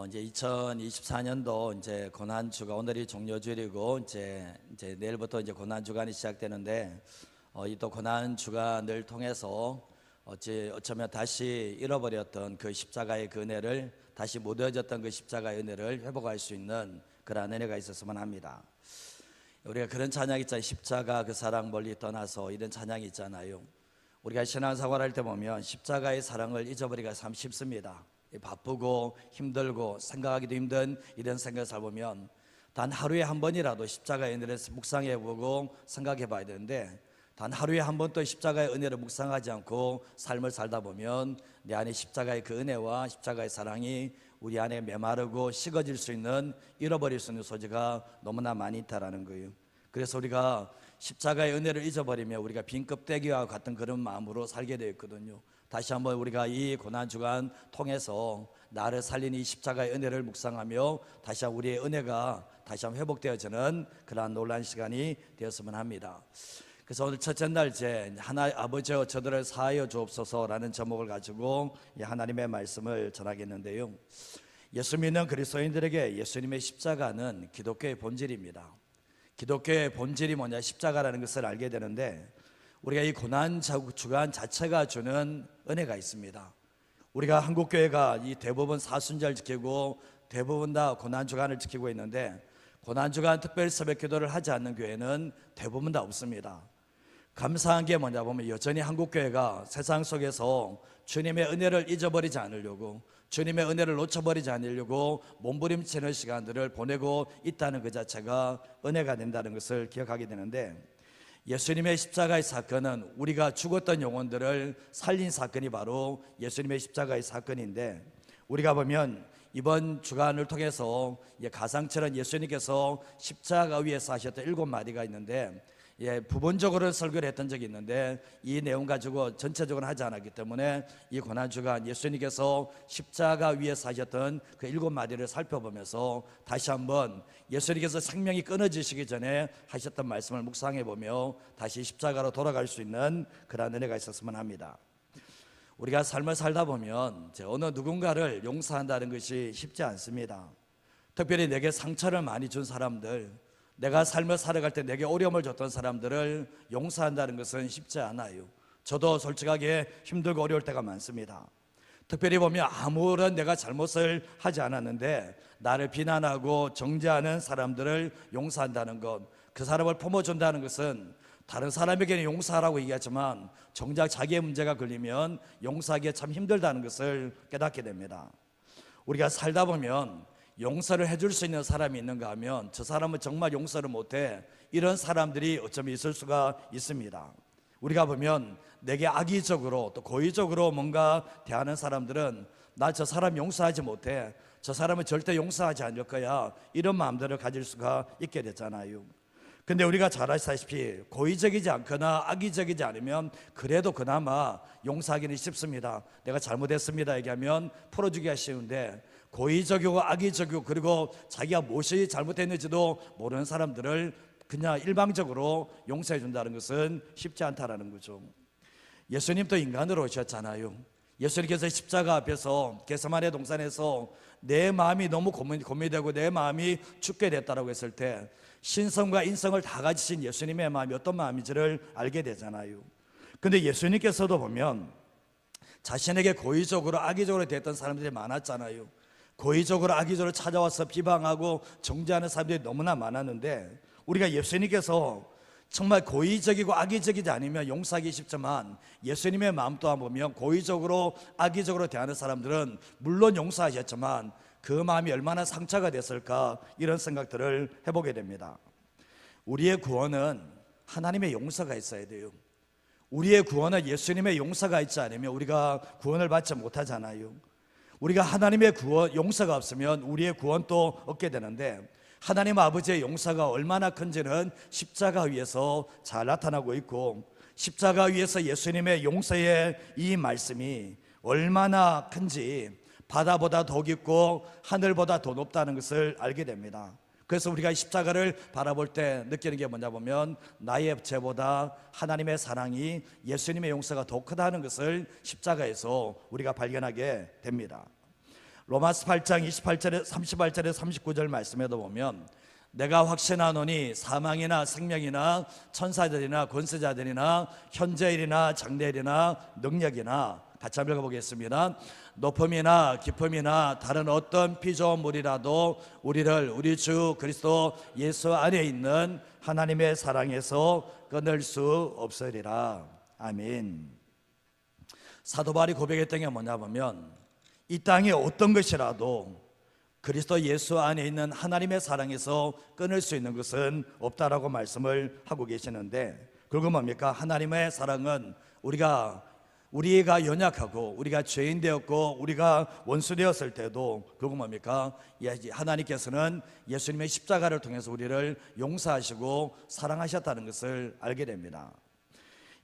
이제 2024년도 이제 고난주가 오늘이 종료주일이고 이제 내일부터 이제 고난주간이 시작되는데 이 또 고난주간을 통해서 어쩌면 다시 잃어버렸던 그 십자가의 그 은혜를 다시 못 얻었던 그 십자가의 은혜를 회복할 수 있는 그러한 은혜가 있었으면 합니다. 우리가 그런 찬양 있잖아요. 십자가 그 사랑 멀리 떠나서 이런 찬양이 있잖아요. 우리가 신앙생활 할 때 보면 십자가의 사랑을 잊어버리기가 참 쉽습니다. 바쁘고 힘들고 생각하기도 힘든 이런 생각을 살보면 단 하루에 한 번이라도 십자가의 은혜를 묵상해보고 생각해봐야 되는데, 단 하루에 한 번도 십자가의 은혜를 묵상하지 않고 삶을 살다 보면 내 안에 십자가의 그 은혜와 십자가의 사랑이 우리 안에 메마르고 식어질 수 있는, 잃어버릴 수 있는 소지가 너무나 많이 있다라는 거예요. 그래서 우리가 십자가의 은혜를 잊어버리면 우리가 빈 껍데기와 같은 그런 마음으로 살게 되어 있거든요. 다시 한번 우리가 이 고난주간 통해서 나를 살린 이 십자가의 은혜를 묵상하며 다시 한번 우리의 은혜가 다시 한번 회복되어지는 그러한 놀라운 시간이 되었으면 합니다. 그래서 오늘 첫째 날째 아버지여 저들을 사하여 주옵소서라는 제목을 가지고 하나님의 말씀을 전하겠는데요, 예수 믿는 그리스도인들에게 예수님의 십자가는 기독교의 본질입니다. 기독교의 본질이 뭐냐, 십자가라는 것을 알게 되는데, 우리가 이 고난주간 자체가 주는 은혜가 있습니다. 우리가 한국교회가 이 대부분 사순절 지키고 대부분 다 고난주간을 지키고 있는데, 고난주간 특별 새벽기도를 하지 않는 교회는 대부분 다 없습니다. 감사한 게 뭐냐 보면 여전히 한국교회가 세상 속에서 주님의 은혜를 잊어버리지 않으려고, 주님의 은혜를 놓쳐버리지 않으려고 몸부림치는 시간들을 보내고 있다는 그 자체가 은혜가 된다는 것을 기억하게 되는데, 예수님의 십자가의 사건은 우리가 죽었던 영혼들을 살린 사건이 바로 예수님의 십자가의 사건인데, 우리가 보면 이번 주간을 통해서 가상처럼 예수님께서 십자가 위에서 하셨던 7마디가 있는데, 부분적으로 설교를 했던 적이 있는데 이 내용 가지고 전체적으로 하지 않았기 때문에 이 고난주간 예수님께서 십자가 위에서 하셨던 그 7마디를 살펴보면서 다시 한번 예수님께서 생명이 끊어지시기 전에 하셨던 말씀을 묵상해보며 다시 십자가로 돌아갈 수 있는 그런 은혜가 있었으면 합니다. 우리가 삶을 살다 보면 어느 누군가를 용서한다는 것이 쉽지 않습니다. 특별히 내게 상처를 많이 준 사람들, 내가 삶을 살아갈 때 내게 어려움을 줬던 사람들을 용서한다는 것은 쉽지 않아요. 저도 솔직하게 힘들고 어려울 때가 많습니다. 특별히 보면 아무런 내가 잘못을 하지 않았는데 나를 비난하고 정죄하는 사람들을 용서한다는 것, 그 사람을 품어준다는 것은 다른 사람에게는 용서하라고 얘기하지만 정작 자기의 문제가 걸리면 용서하기가 참 힘들다는 것을 깨닫게 됩니다. 우리가 살다 보면 용서를 해줄 수 있는 사람이 있는가 하면 저 사람은 정말 용서를 못해, 이런 사람들이 어쩌면 있을 수가 있습니다. 우리가 보면 내게 악의적으로 또 고의적으로 뭔가 대하는 사람들은 나 저 사람 용서하지 못해, 저 사람은 절대 용서하지 않을 거야, 이런 마음들을 가질 수가 있게 되잖아요. 근데 우리가 잘 아시다시피 고의적이지 않거나 악의적이지 않으면 그래도 그나마 용서하기는 쉽습니다. 내가 잘못했습니다 얘기하면 풀어주기가 쉬운데, 고의적이고 악의적이고 그리고 자기가 무엇이 잘못했는지도 모르는 사람들을 그냥 일방적으로 용서해 준다는 것은 쉽지 않다라는 거죠. 예수님도 인간으로 오셨잖아요. 예수님께서 십자가 앞에서 겟세마네 동산에서 내 마음이 너무 고민이 되고 내 마음이 죽게 됐다라고 했을 때 신성과 인성을 다 가지신 예수님의 마음이 어떤 마음인지를 알게 되잖아요. 근데 예수님께서도 보면 자신에게 고의적으로 악의적으로 됐던 사람들이 많았잖아요. 고의적으로 악의적으로 찾아와서 비방하고 정죄하는 사람들이 너무나 많았는데, 우리가 예수님께서 정말 고의적이고 악의적이지 않으면 용서하기 쉽지만 예수님의 마음 또한 보면 고의적으로 악의적으로 대하는 사람들은 물론 용서하셨지만 그 마음이 얼마나 상처가 됐을까, 이런 생각들을 해보게 됩니다. 우리의 구원은 하나님의 용서가 있어야 돼요. 우리의 구원은 예수님의 용서가 있지 않으면 우리가 구원을 받지 못하잖아요. 우리가 하나님의 구원, 용서가 없으면 우리의 구원도 얻게 되는데, 하나님 아버지의 용서가 얼마나 큰지는 십자가 위에서 잘 나타나고 있고, 십자가 위에서 예수님의 용서의 이 말씀이 얼마나 큰지 바다보다 더 깊고 하늘보다 더 높다는 것을 알게 됩니다. 그래서 우리가 십자가를 바라볼 때 느끼는 게 뭐냐 보면 나의 죄보다 하나님의 사랑이, 예수님의 용서가 더 크다는 것을 십자가에서 우리가 발견하게 됩니다. 로마서 8장 28절에 38절에 39절 말씀에도 보면 내가 확신하노니 사망이나 생명이나 천사들이나 권세자들이나 현재일이나 장래일이나 능력이나 같이 한번 읽어보겠습니다. 높음이나 깊음이나 다른 어떤 피조물이라도 우리를 우리 주 그리스도 예수 안에 있는 하나님의 사랑에서 끊을 수 없으리라. 아멘. 사도 바울이 고백했던 게 뭐냐 보면 이 땅에 어떤 것이라도 그리스도 예수 안에 있는 하나님의 사랑에서 끊을 수 있는 것은 없다라고 말씀을 하고 계시는데, 그리고 뭡니까? 하나님의 사랑은 우리가 연약하고 우리가 죄인 되었고 우리가 원수 되었을 때도 그거 뭡니까? 하나님께서는 예수님의 십자가를 통해서 우리를 용서하시고 사랑하셨다는 것을 알게 됩니다.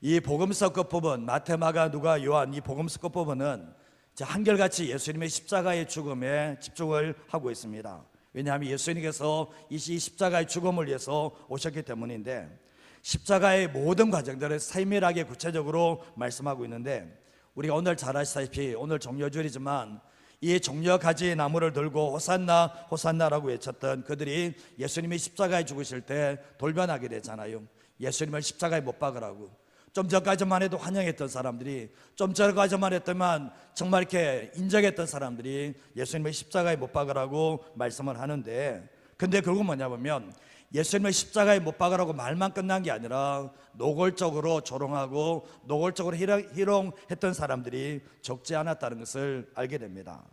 이 복음서 끝부분, 마태, 마가, 누가, 요한, 이 복음서 끝부분은 한결같이 예수님의 십자가의 죽음에 집중을 하고 있습니다. 왜냐하면 예수님께서 이 십자가의 죽음을 위해서 오셨기 때문인데, 십자가의 모든 과정들을 세밀하게 구체적으로 말씀하고 있는데, 우리가 오늘 잘 아시다시피 오늘 종려주일이지만 이 종려가지 나무를 들고 호산나 호산나라고 외쳤던 그들이 예수님이 십자가에 죽으실 때 돌변하게 되잖아요. 예수님을 십자가에 못 박으라고. 좀 전까지만 해도 환영했던 사람들이, 좀 전까지만 했더만 정말 이렇게 인정했던 사람들이 예수님의 십자가에 못 박으라고 말씀을 하는데, 근데 결국 뭐냐 보면 예수님의 십자가에 못 박으라고 말만 끝난 게 아니라 노골적으로 조롱하고 노골적으로 희롱했던 사람들이 적지 않았다는 것을 알게 됩니다.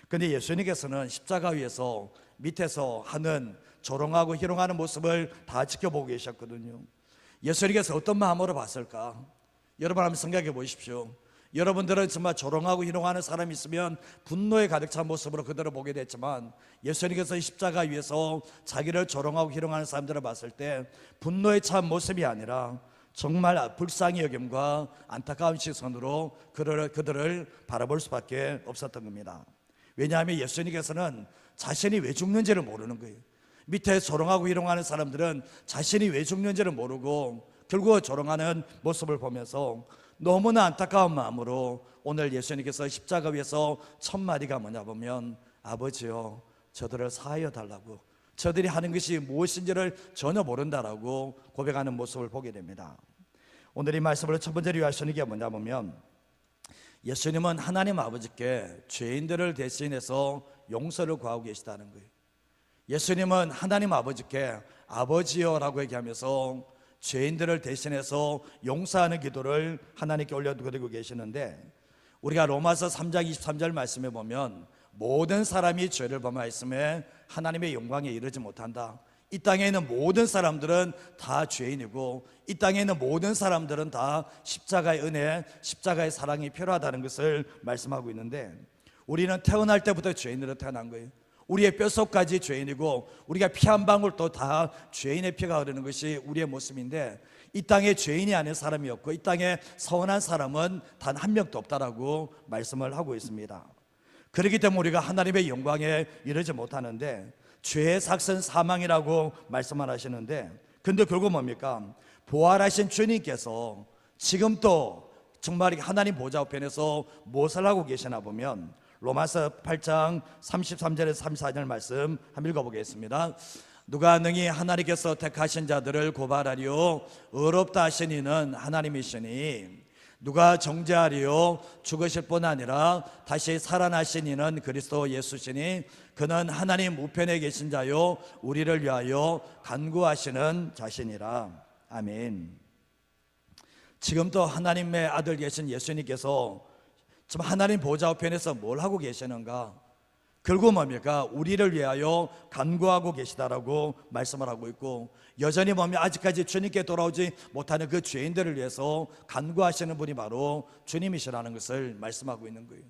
근데 예수님께서는 십자가 위에서 밑에서 하는 조롱하고 희롱하는 모습을 다 지켜보고 계셨거든요. 예수님께서 어떤 마음으로 봤을까? 여러분 한번 생각해 보십시오. 여러분들은 정말 조롱하고 희롱하는 사람이 있으면 분노에 가득 찬 모습으로 그들을 보게 됐지만, 예수님께서 십자가 위에서 자기를 조롱하고 희롱하는 사람들을 봤을 때 분노에 찬 모습이 아니라 정말 불쌍히 여김과 안타까운 시선으로 그들을 바라볼 수밖에 없었던 겁니다. 왜냐하면 예수님께서는 자신이 왜 죽는지를 모르는 거예요. 밑에 조롱하고 희롱하는 사람들은 자신이 왜 죽는지를 모르고 결국 조롱하는 모습을 보면서 너무나 안타까운 마음으로 오늘 예수님께서 십자가 위에서 첫 마디가 뭐냐 보면, 아버지요 저들을 사하여 달라고, 저들이 하는 것이 무엇인지를 전혀 모른다라고 고백하는 모습을 보게 됩니다. 오늘 이 말씀으로 첫 번째로 요하시는 게 뭐냐 보면, 예수님은 하나님 아버지께 죄인들을 대신해서 용서를 구하고 계시다는 거예요. 예수님은 하나님 아버지께 아버지여라고 얘기하면서 죄인들을 대신해서 용서하는 기도를 하나님께 올려드리고 계시는데, 우리가 로마서 3장 23절 말씀에 보면 모든 사람이 죄를 범하였음에 하나님의 영광에 이르지 못한다. 이 땅에 있는 모든 사람들은 다 죄인이고 이 땅에 있는 모든 사람들은 다 십자가의 은혜, 십자가의 사랑이 필요하다는 것을 말씀하고 있는데, 우리는 태어날 때부터 죄인으로 태어난 거예요. 우리의 뼛속까지 죄인이고 우리가 피 한 방울도 다 죄인의 피가 흐르는 것이 우리의 모습인데, 이 땅에 죄인이 아닌 사람이 없고 이 땅에 선한 사람은 단 한 명도 없다라고 말씀을 하고 있습니다. 그렇기 때문에 우리가 하나님의 영광에 이르지 못하는데, 죄의 삭은 사망이라고 말씀을 하시는데, 근데 결국 뭡니까? 부활하신 주님께서 지금 또 정말 하나님 보좌 우편에서 무엇을 하고 계시나 보면, 로마서 8장 33절에서 34절 말씀 한번 읽어보겠습니다. 누가 능히 하나님께서 택하신 자들을 고발하리요? 의롭다 하신 이는 하나님이시니, 누가 정죄하리요? 죽으실 뿐 아니라 다시 살아나신 이는 그리스도 예수시니, 그는 하나님 우편에 계신 자요 우리를 위하여 간구하시는 자신이라. 아멘. 지금도 하나님의 아들 계신 예수님께서 지금 하나님 보좌 우편에서 뭘 하고 계시는가? 결국 뭡니까? 우리를 위하여 간구하고 계시다라고 말씀을 하고 있고, 여전히 보면 아직까지 주님께 돌아오지 못하는 그 죄인들을 위해서 간구하시는 분이 바로 주님이시라는 것을 말씀하고 있는 거예요.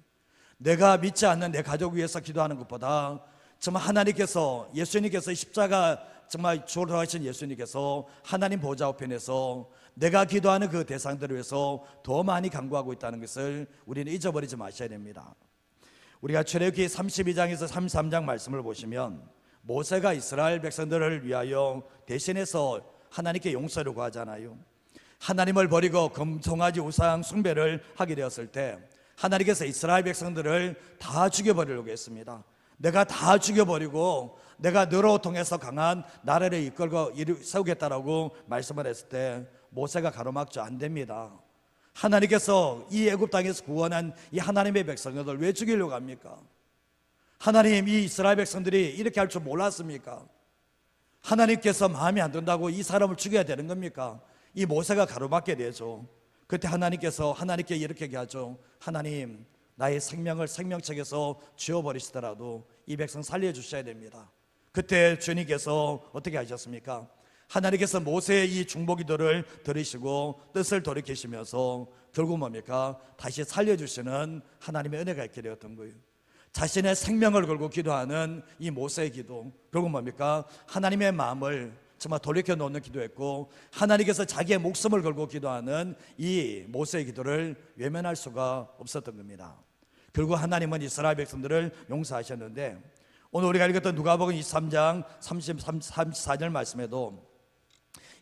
내가 믿지 않는 내 가족 위해서 기도하는 것보다 정말 하나님께서, 예수님께서 십자가 정말 돌아가신 예수님께서 하나님 보좌 우편에서 내가 기도하는 그 대상들을 위해서 더 많이 간구하고 있다는 것을 우리는 잊어버리지 마셔야 됩니다. 우리가 출애굽기 32장에서 33장 말씀을 보시면, 모세가 이스라엘 백성들을 위하여 대신해서 하나님께 용서를 구하잖아요. 하나님을 버리고 금송아지 우상 숭배를 하게 되었을 때 하나님께서 이스라엘 백성들을 다 죽여버리려고 했습니다. 내가 다 죽여버리고 내가 너로 통해서 강한 나라를 이끌고 세우겠다라고 말씀을 했을 때 모세가 가로막죠. 안 됩니다. 하나님께서 이 애굽 땅에서 구원한 이 하나님의 백성들을 왜 죽이려고 합니까? 하나님, 이 이스라엘 백성들이 이렇게 할 줄 몰랐습니까? 하나님께서 마음에 안 든다고 이 사람을 죽여야 되는 겁니까? 이 모세가 가로막게 되죠. 그때 하나님께 이렇게 얘기하죠. 하나님, 나의 생명을 생명책에서 지워버리시더라도 이 백성 살려주셔야 됩니다. 그때 주님께서 어떻게 하셨습니까? 하나님께서 모세의 이 중보기도를 들으시고 뜻을 돌이키시면서 결국 뭡니까? 다시 살려주시는 하나님의 은혜가 있게 되었던 거예요. 자신의 생명을 걸고 기도하는 이 모세의 기도, 결국 뭡니까? 하나님의 마음을 정말 돌이켜 놓는 기도했고, 하나님께서 자기의 목숨을 걸고 기도하는 이 모세의 기도를 외면할 수가 없었던 겁니다. 결국 하나님은 이스라엘 백성들을 용서하셨는데, 오늘 우리가 읽었던 누가복음 23장 34절 말씀에도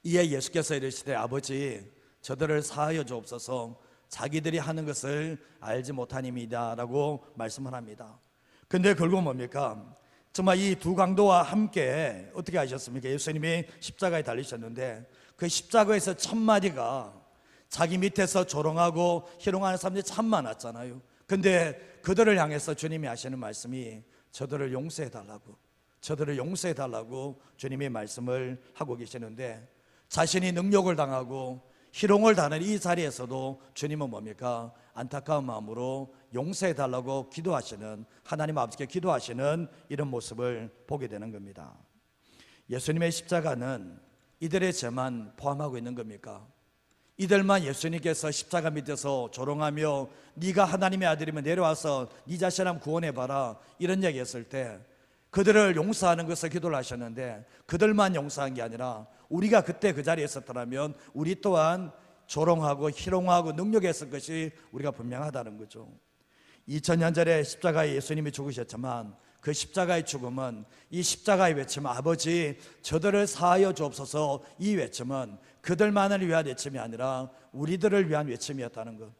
이에 예수께서 이르시되 아버지, 저들을 사하여 주옵소서, 자기들이 하는 것을 알지 못하님이다 라고 말씀을 합니다. 근데 결국 뭡니까? 정말 이 두 강도와 함께 어떻게 하셨습니까? 예수님이 십자가에 달리셨는데 그 십자가에서 1000마디가 자기 밑에서 조롱하고 희롱하는 사람들이 참 많았잖아요. 근데 그들을 향해서 주님이 하시는 말씀이 저들을 용서해달라고, 저들을 용서해달라고 주님이 말씀을 하고 계시는데, 자신이 능욕을 당하고 희롱을 당하는 이 자리에서도 주님은 뭡니까? 안타까운 마음으로 용서해달라고 기도하시는, 하나님 아버지께 기도하시는 이런 모습을 보게 되는 겁니다. 예수님의 십자가는 이들의 죄만 포함하고 있는 겁니까? 이들만 예수님께서 십자가 밑에서 조롱하며 네가 하나님의 아들이면 내려와서 네 자신 한번 구원해봐라 이런 얘기 했을 때 그들을 용서하는 것을 기도를 하셨는데, 그들만 용서한 게 아니라 우리가 그때 그 자리에 있었더라면 우리 또한 조롱하고 희롱하고 능욕했을 것이 우리가 분명하다는 거죠. 2000년 전에 십자가에 예수님이 죽으셨지만 그 십자가의 죽음은, 이 십자가의 외침, 아버지 저들을 사하여 주옵소서, 이 외침은 그들만을 위한 외침이 아니라 우리들을 위한 외침이었다는 것.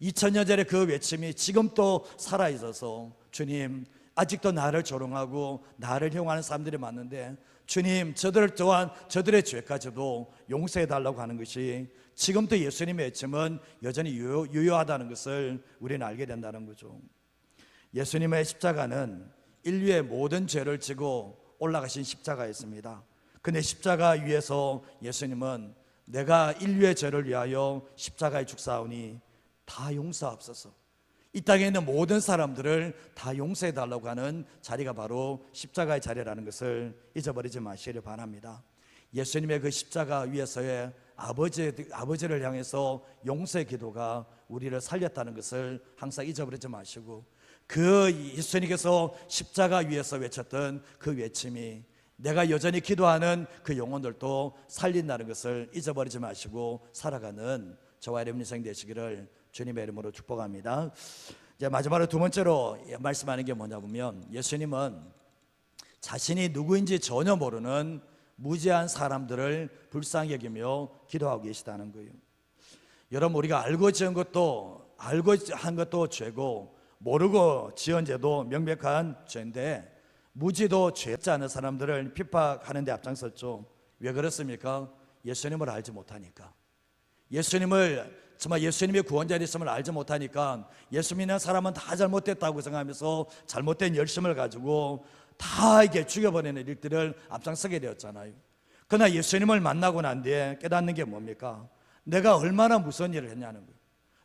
2000년 전에 그 외침이 지금 또 살아있어서, 주님, 아직도 나를 조롱하고 나를 희롱하는 사람들이 많은데 주님, 저들 또한 저들의 죄까지도 용서해달라고 하는 것이 지금도 예수님의 외침은 여전히 유효하다는 것을 우리는 알게 된다는 거죠. 예수님의 십자가는 인류의 모든 죄를 지고 올라가신 십자가였습니다. 근데 십자가 위에서 예수님은 내가 인류의 죄를 위하여 십자가에 죽사오니 다 용서하옵소서, 이 땅에 있는 모든 사람들을 다 용서해달라고 하는 자리가 바로 십자가의 자리라는 것을 잊어버리지 마시기를 바랍니다. 예수님의 그 십자가 위에서의 아버지를 향해서 용서의 기도가 우리를 살렸다는 것을 항상 잊어버리지 마시고, 그 예수님께서 십자가 위에서 외쳤던 그 외침이 내가 여전히 기도하는 그 영혼들도 살린다는 것을 잊어버리지 마시고 살아가는 저와 여러분 인생 되시기를 주님의 이름으로 축복합니다. 이제 마지막으로 두 번째로 말씀하는 게 뭐냐 보면, 예수님은 자신이 누구인지 전혀 모르는 무지한 사람들을 불쌍히 여기며 기도하고 계시다는 거예요. 여러분, 우리가 알고 한 것도 죄고 모르고 지은 죄도 명백한 죄인데, 무지도 죄지 않은 사람들을 핍박하는 데 앞장섰죠. 왜 그렇습니까? 예수님을 알지 못하니까. 정말 예수님의 구원자 되심을 알지 못하니까 예수 믿는 사람은 다 잘못됐다고 생각하면서 잘못된 열심을 가지고 다 이게 죽여버리는 일들을 앞장서게 되었잖아요. 그러나 예수님을 만나고 난 뒤에 깨닫는 게 뭡니까? 내가 얼마나 무서운 일을 했냐는 거예요.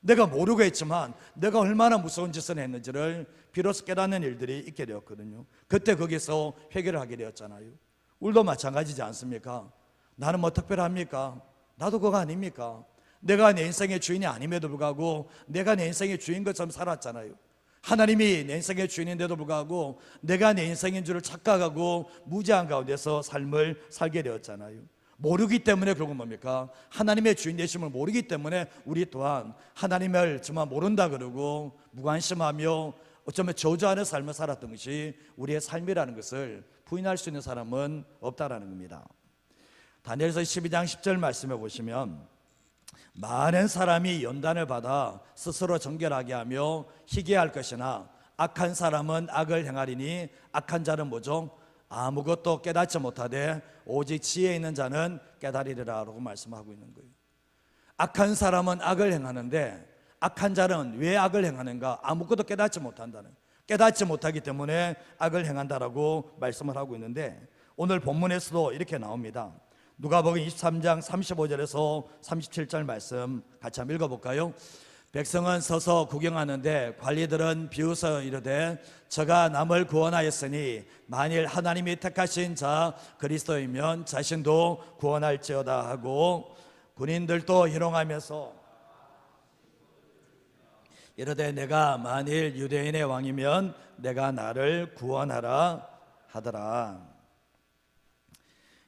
내가 모르고 했지만 내가 얼마나 무서운 짓을 했는지를 비로소 깨닫는 일들이 있게 되었거든요. 그때 거기서 회개를 하게 되었잖아요. 우리도 마찬가지지 않습니까? 나는 뭐 특별합니까? 나도 그거 아닙니까? 내가 내 인생의 주인이 아님에도 불구하고 내가 내 인생의 주인 것처럼 살았잖아요. 하나님이 내 인생의 주인인데도 불구하고 내가 내 인생인 줄을 착각하고 무지한 가운데서 삶을 살게 되었잖아요. 모르기 때문에 결국 뭡니까? 하나님의 주인 되심을 모르기 때문에 우리 또한 하나님을 정말 모른다 그러고 무관심하며 어쩌면 저주하는 삶을 살았던 것이 우리의 삶이라는 것을 부인할 수 있는 사람은 없다라는 겁니다. 다니엘서 12장 10절 말씀해 보시면, 많은 사람이 연단을 받아 스스로 정결하게 하며 희게 할 것이나 악한 사람은 악을 행하리니 악한 자는 뭐죠? 아무것도 깨닫지 못하되 오직 지혜 있는 자는 깨달으리라 라고 말씀하고 있는 거예요. 악한 사람은 악을 행하는데 악한 자는 왜 악을 행하는가? 아무것도 깨닫지 못한다는, 깨닫지 못하기 때문에 악을 행한다라고 말씀을 하고 있는데, 오늘 본문에서도 이렇게 나옵니다. 누가복음 23장 35절에서 37절 말씀 같이 한번 읽어볼까요? 백성은 서서 구경하는데 관리들은 비웃어 이르되 저가 남을 구원하였으니 만일 하나님이 택하신 자 그리스도이면 자신도 구원할지어다 하고, 군인들도 희롱하면서 이르되 내가 만일 유대인의 왕이면 내가 나를 구원하라 하더라.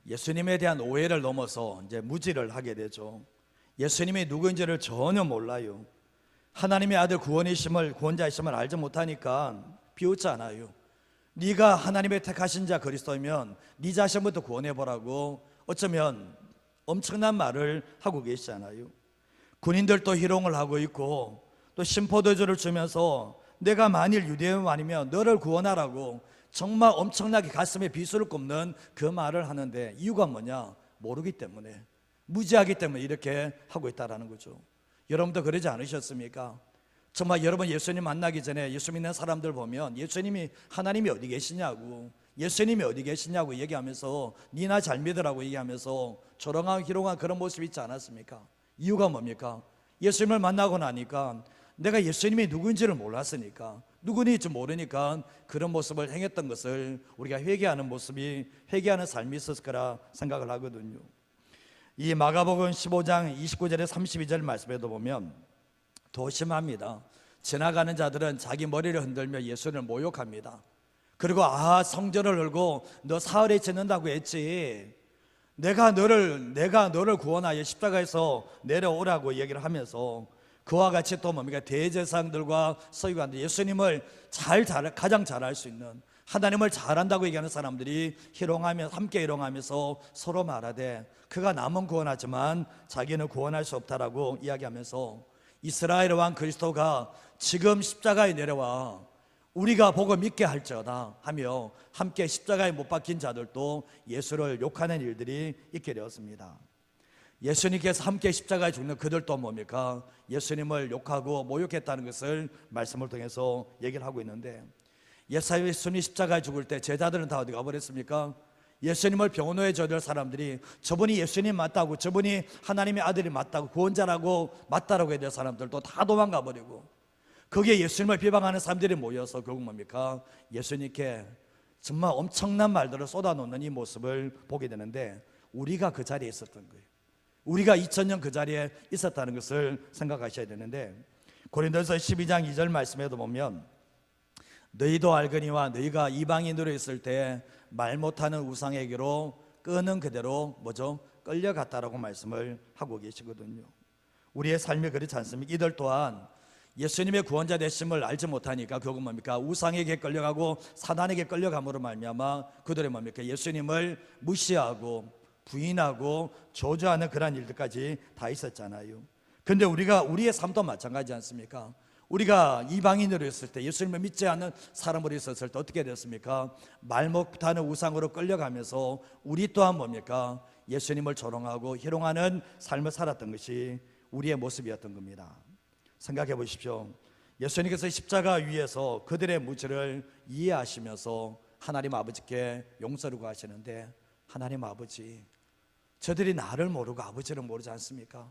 예수님에 대한 오해를 넘어서 이제 무지를 하게 되죠. 예수님이 누구인지를 전혀 몰라요. 하나님의 아들 구원자이심을 알지 못하니까 비웃잖아요. 네가 하나님의 택하신 자 그리스도이면 네 자신부터 구원해보라고 어쩌면 엄청난 말을 하고 계시잖아요. 군인들도 희롱을 하고 있고 또 심포도주를 주면서 내가 만일 유대인 아니면 너를 구원하라고 정말 엄청나게 가슴에 비수를 꼽는 그 말을 하는데, 이유가 뭐냐? 모르기 때문에, 무지하기 때문에 이렇게 하고 있다는 거죠. 여러분도 그러지 않으셨습니까? 정말 여러분 예수님 만나기 전에 예수 믿는 사람들 보면 예수님이, 하나님이 어디 계시냐고, 예수님이 어디 계시냐고 얘기하면서 니나 잘 믿으라고 얘기하면서 조롱하고 희롱한 그런 모습이 있지 않았습니까? 이유가 뭡니까? 예수님을 만나고 나니까 내가 예수님이 누구인지를 몰랐으니까, 누구인지 모르니까 그런 모습을 행했던 것을 우리가 회개하는 모습이, 회개하는 삶이 있었을 거라 생각을 하거든요. 이 마가복음 15장 29절에 32절 말씀에도 보면 더 심합니다. 지나가는 자들은 자기 머리를 흔들며 예수를 모욕합니다. 그리고 성전을 열고 너 사흘에 짓는다고 했지, 내가 너를 구원하여 십자가에서 내려오라고 얘기를 하면서 그와 같이 또 뭡니까? 대제사장들과 서기관들, 예수님을 가장 잘할 수 있는, 하나님을 잘한다고 얘기하는 사람들이 함께 희롱하면서 서로 말하되 그가 남은 구원하지만 자기는 구원할 수 없다라고 이야기하면서 이스라엘 왕 그리스도가 지금 십자가에 내려와 우리가 보고 믿게 할지어다 하며 함께 십자가에 못 박힌 자들도 예수를 욕하는 일들이 있게 되었습니다. 예수님께서 함께 십자가에 죽는 그들도 뭡니까? 예수님을 욕하고 모욕했다는 것을 말씀을 통해서 얘기를 하고 있는데, 예수님이 십자가에 죽을 때 제자들은 다 어디 가버렸습니까? 예수님을 변호해 줘야 될 사람들이, 저분이 예수님 맞다고, 저분이 하나님의 아들이 맞다고, 구원자라고 맞다라고 해야 될 사람들도 다 도망가 버리고, 거기에 예수님을 비방하는 사람들이 모여서 결국 뭡니까? 예수님께 정말 엄청난 말들을 쏟아놓는 이 모습을 보게 되는데, 우리가 그 자리에 있었던 거예요. 우리가 2000년 그 자리에 있었다는 것을 생각하셔야 되는데, 고린도서 12장 2절 말씀에도 보면 너희도 알거니와 너희가 이방인으로 있을 때 말 못하는 우상에게로 끄는 그대로 뭐죠? 끌려갔다라고 말씀을 하고 계시거든요. 우리의 삶이 그렇지 않습니까? 이들 또한 예수님의 구원자 되심을 알지 못하니까 결국 뭡니까? 우상에게 끌려가고 사단에게 끌려감으로 말미암아 그들의 뭡니까? 예수님을 무시하고 부인하고 저주하는 그런 일들까지 다 있었잖아요. 근데 우리의 삶도 마찬가지지 않습니까? 우리가 이방인으로 있을 때, 예수님을 믿지 않는 사람으로 있었을 때 어떻게 됐습니까? 말 못하는 우상으로 끌려가면서 우리 또한 뭡니까? 예수님을 조롱하고 희롱하는 삶을 살았던 것이 우리의 모습이었던 겁니다. 생각해 보십시오. 예수님께서 십자가 위에서 그들의 무지를 이해하시면서 하나님 아버지께 용서를 구하시는데, 하나님 아버지, 저들이 나를 모르고 아버지를 모르지 않습니까?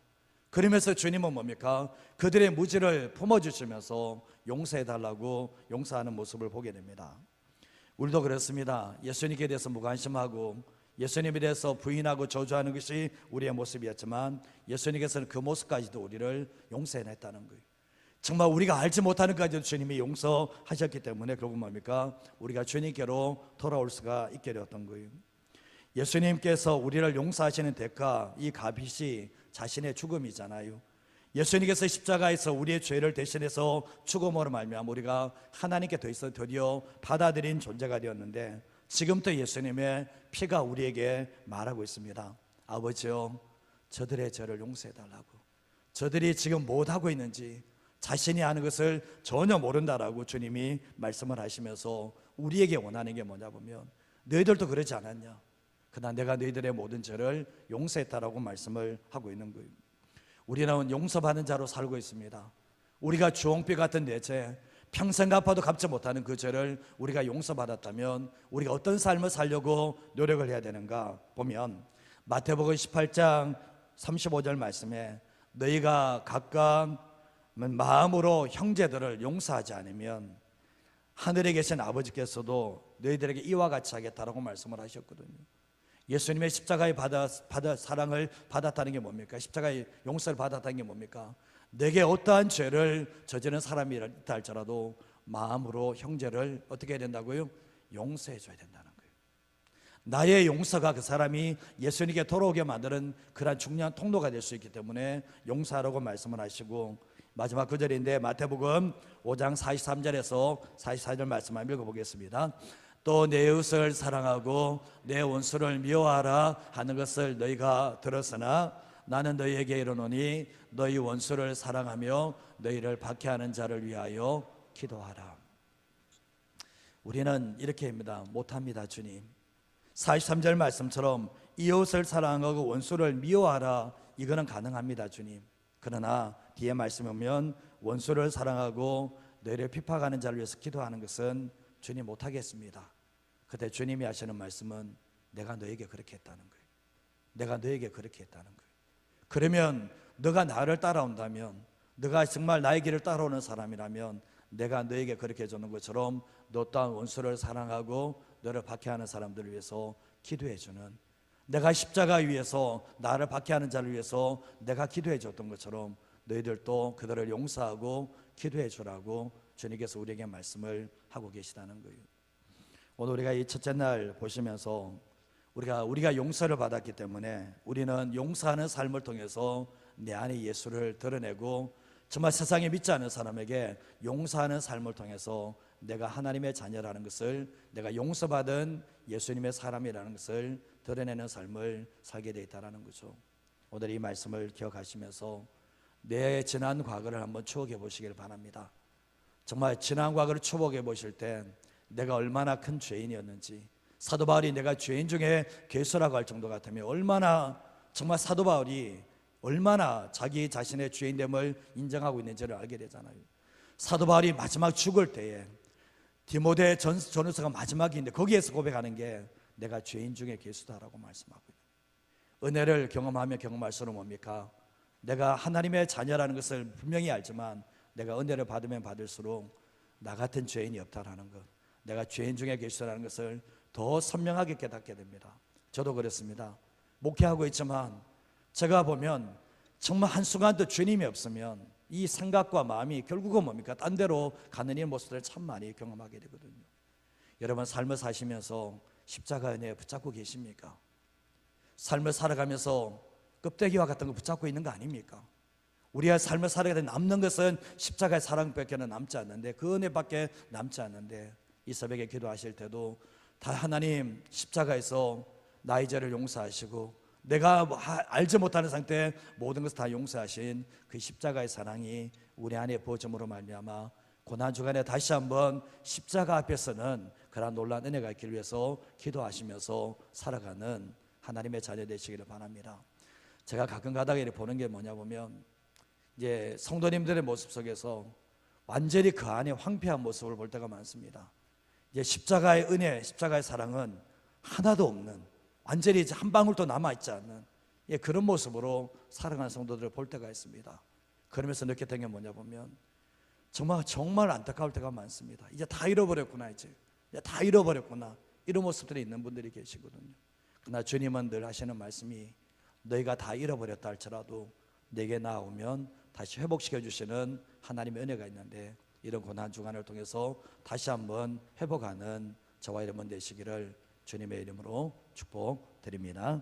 그러면서 주님은 뭡니까? 그들의 무지를 품어주시면서 용서해달라고 용서하는 모습을 보게 됩니다. 우리도 그렇습니다. 예수님께 대해서 무관심하고 예수님에 대해서 부인하고 저주하는 것이 우리의 모습이었지만, 예수님께서는 그 모습까지도 우리를 용서해냈다는 거예요. 정말 우리가 알지 못하는 까지도 주님이 용서하셨기 때문에 결국 뭡니까? 우리가 주님께로 돌아올 수가 있게 되었던 거예요. 예수님께서 우리를 용서하시는 대가, 이 값이 자신의 죽음이잖아요. 예수님께서 십자가에서 우리의 죄를 대신해서 죽음으로 말미암아 우리가 하나님께 드디어 받아들인 존재가 되었는데, 지금부터 예수님의 피가 우리에게 말하고 있습니다. 아버지요, 저들의 죄를 용서해달라고. 저들이 지금 못하고 있는지 자신이 하는 것을 전혀 모른다라고 주님이 말씀을 하시면서 우리에게 원하는 게 뭐냐 보면, 너희들도 그러지 않았냐? 그러나 내가 너희들의 모든 죄를 용서했다라고 말씀을 하고 있는 거예요. 우리는 용서받은 자로 살고 있습니다. 우리가 주홍빛 같은 내 죄, 평생 갚아도 갚지 못하는 그 죄를 우리가 용서받았다면 우리가 어떤 삶을 살려고 노력을 해야 되는가 보면, 마태복음 18장 35절 말씀에 너희가 각각 마음으로 형제들을 용서하지 않으면 하늘에 계신 아버지께서도 너희들에게 이와 같이 하겠다라고 말씀을 하셨거든요. 예수님의 십자가의 사랑을 받았다는 게 뭡니까? 십자가의 용서를 받았다는 게 뭡니까? 내게 어떠한 죄를 저지른 사람이 있다 할지라도 마음으로 형제를 어떻게 해야 된다고요? 용서해 줘야 된다는 거예요. 나의 용서가 그 사람이 예수님께 돌아오게 만드는 그러한 중요한 통로가 될 수 있기 때문에 용서하라고 말씀을 하시고, 마지막 구절인데 마태복음 5장 43절에서 44절 말씀 한번 읽어보겠습니다. 또 내 이웃을 사랑하고 내 원수를 미워하라 하는 것을 너희가 들었으나 나는 너희에게 이르노니 너희 원수를 사랑하며 너희를 박해하는 자를 위하여 기도하라. 우리는 이렇게 합니다. 못합니다. 주님, 43절 말씀처럼 이웃을 사랑하고 원수를 미워하라, 이거는 가능합니다. 주님. 그러나 뒤에 말씀에 보면 원수를 사랑하고 너희를 핍박하는 자를 위해서 기도하는 것은 주님 못하겠습니다. 그때 주님이 하시는 말씀은 내가 너에게 그렇게 했다는 거예요. 내가 너에게 그렇게 했다는 거예요. 그러면 너가 나를 따라온다면, 너가 정말 나의 길을 따라오는 사람이라면 내가 너에게 그렇게 해주는 것처럼 너 또한 원수를 사랑하고 너를 박해하는 사람들을 위해서 기도해주는, 내가 십자가 위에서 나를 박해하는 자를 위해서 내가 기도해 줬던 것처럼 너희들도 그들을 용서하고 기도해 주라고 주님께서 우리에게 말씀을 하고 계시다는 거예요. 오늘 우리가 이 첫째 날 보시면서 우리가 용서를 받았기 때문에 우리는 용서하는 삶을 통해서 내 안에 예수를 드러내고, 정말 세상에 믿지 않는 사람에게 용서하는 삶을 통해서 내가 하나님의 자녀라는 것을, 내가 용서받은 예수님의 사람이라는 것을 드러내는 삶을 살게 되어 있다는 거죠. 오늘 이 말씀을 기억하시면서 내 지난 과거를 한번 추억해 보시길 바랍니다. 정말 지난 과거를 추억해 보실 때 내가 얼마나 큰 죄인이었는지, 사도 바울이 내가 죄인 중에 괴수라고 할 정도 같으면 얼마나, 정말 사도 바울이 얼마나 자기 자신의 죄인됨을 인정하고 있는지를 알게 되잖아요. 사도 바울이 마지막 죽을 때에 디모데 전후서가 마지막인데 거기에서 고백하는 게 내가 죄인 중에 괴수다라고 말씀하고 있어요. 은혜를 경험하며 경험할수록 뭡니까? 내가 하나님의 자녀라는 것을 분명히 알지만 내가 은혜를 받으면 받을수록 나 같은 죄인이 없다라는 것, 내가 죄인 중에 괴수라는 것을 더 선명하게 깨닫게 됩니다. 저도 그렇습니다. 목회하고 있지만 제가 보면 정말 한순간도 주님이 없으면 이 생각과 마음이 결국은 뭡니까? 딴 데로 가는 이 모습들을 참 많이 경험하게 되거든요. 여러분, 삶을 사시면서 십자가 은혜에 붙잡고 계십니까? 삶을 살아가면서 껍데기와 같은 거 붙잡고 있는 거 아닙니까? 우리가 삶을 살아가게 된 남는 것은 십자가의 사랑밖에 남지 않는데, 그 은혜밖에 남지 않는데, 이 새벽에 기도하실 때도 다 하나님 십자가에서 나의 죄를 용서하시고 내가 알지 못하는 상태에 모든 것을 다 용서하신 그 십자가의 사랑이 우리 안에 부어짐으로 말미암아 고난주간에 다시 한번 십자가 앞에서는 그러한 놀라운 은혜가 있기를 위해서 기도하시면서 살아가는 하나님의 자녀 되시기를 바랍니다. 제가 가끔 가다가 이렇게 보는 게 뭐냐 보면, 이제 성도님들의 모습 속에서 완전히 그 안에 황폐한 모습을 볼 때가 많습니다. 이제 십자가의 은혜, 십자가의 사랑은 하나도 없는, 완전히 이제 한 방울도 남아있지 않는 그런 모습으로 살아가는 성도들을 볼 때가 있습니다. 그러면서 느꼈던 게 뭐냐 보면 정말 안타까울 때가 많습니다. 이제 다 잃어버렸구나, 이제 다 잃어버렸구나, 이런 모습들이 있는 분들이 계시거든요. 그러나 주님은 늘 하시는 말씀이, 너희가 다 잃어버렸다 할지라도 내게 나오면 다시 회복시켜 주시는 하나님의 은혜가 있는데, 이런 고난 주간을 통해서 다시 한번 회복하는 저와 여러분 되시기를 주님의 이름으로 축복드립니다.